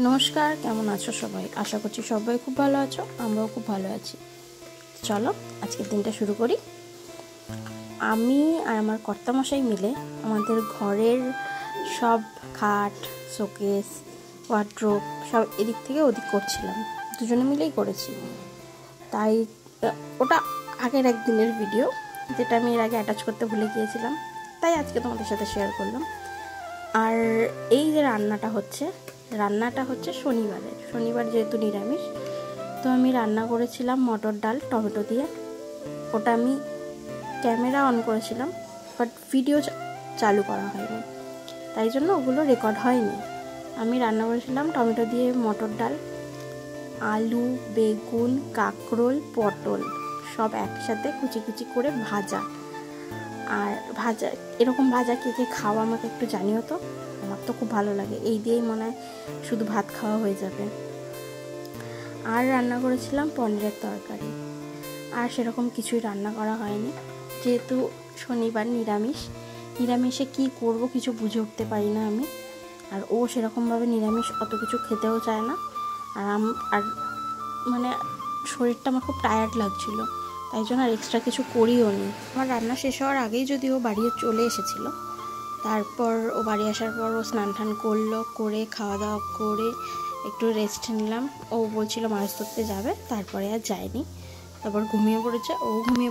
নমস্কার, কেমন আছো সবাই? আশা করছি সবাই খুব ভালো আছো, আমরাও খুব ভালো আছি। চলো আজকের দিনটা শুরু করি। আমি আর আমার কর্তামশাই মিলে আমাদের ঘরের সব খাট, শোকেস, ওয়ার্ড্রোব সব এদিক থেকে ওদিক করছিলাম, দুজনে মিলেই করেছি। তাই ওটা আগের একদিনের ভিডিও, যেটা আমি এর আগে অ্যাটাচ করতে ভুলে গিয়েছিলাম, তাই আজকে তোমাদের সাথে শেয়ার করলাম। আর এই যে রান্নাটা হচ্ছে শনিবার যেহেতু নিরামিষ, তো আমি রান্না করেছিলাম মটর ডাল টমেটো দিয়ে। ওটা আমি ক্যামেরা অন করেছিলাম, বাট ভিডিও চালু করা হয়নি, তাই জন্য ওগুলো রেকর্ড হয়নি। আমি রান্না করেছিলাম টমেটো দিয়ে মটর ডাল, আলু, বেগুন, কাঁকরোল, পটল সব একসাথে কুচি কুচি করে ভাজা। আর এরকম ভাজা কে কে খাওয়া আমাকে একটু জানিও তো, আমার তো খুব ভালো লাগে। এই দিয়েই মনে হয় শুধু ভাত খাওয়া হয়ে যাবে। আর রান্না করেছিলাম পনিরের তরকারি। আর সেরকম কিছুই রান্না করা হয়নি, যেহেতু শনিবার নিরামিষে কি করব কিছু বুঝে উঠতে পারি না আমি। আর ও সেরকমভাবে নিরামিষ অত কিছু খেতেও চায় না। আর মানে শরীরটা আমার খুব টায়ার্ড লাগছিল, তাই জন্য আর এক্সট্রা কিছু করিও নি। আমার রান্না শেষ হওয়ার আগেই যদি ও বাড়ি চলে এসেছিলো, তারপর ও বাড়ি আসার পর ও স্নান টান করলো, করে খাওয়া দাওয়া করে একটু রেস্ট নিলাম। ও বলছিল মাছ ধরতে যাবে, তারপরে আর যায়নি। তারপর ঘুমিয়ে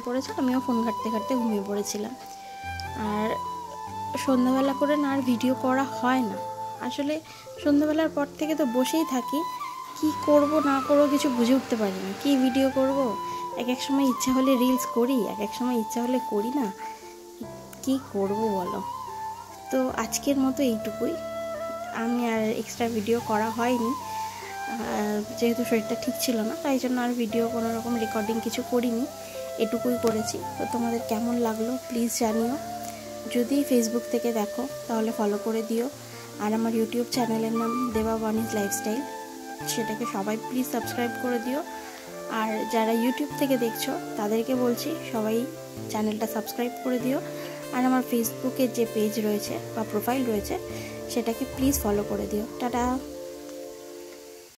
পড়েছে, আমিও ফোন ঘাঁটতে ঘাঁটতে ঘুমিয়ে পড়েছিলাম। আর সন্ধ্যাবেলা করে না আর ভিডিও করা হয় না। আসলে সন্ধ্যাবেলার পর থেকে তো বসেই থাকি, কি করব না করব কিছু বুঝে উঠতে পারি না, কি ভিডিও করব। এক সময় ইচ্ছা হলে রিলস করি, এক সময় ইচ্ছা হলে করি না, কি করব বলো। তো আজকের মতো এইটুকুই, আমি আর এক্সট্রা ভিডিও করা হয়নি, যেহেতু শরীরটা ঠিক ছিল না, তাই জন্য আর ভিডিও কোনো রকম রেকর্ডিং কিছু করিনি, এটুকুই করেছি। তো তোমাদের কেমন লাগলো প্লিজ জানিও। যদি ফেসবুক থেকে দেখো তাহলে ফলো করে দিও। আর আমার ইউটিউব চ্যানেলের নাম দেবা বানিজ লাইফস্টাইল, সেটাকে সবাই প্লিজ সাবস্ক্রাইব করে দিও। আর যারা ইউটিউব থেকে দেখছো তাদেরকে বলছি সবাই চ্যানেলটা সাবস্ক্রাইব করে দিও। আর আমার ফেসবুকের যে পেজ রয়েছে বা প্রোফাইল রয়েছে সেটাকে প্লিজ ফলো করে দিও। টাটা।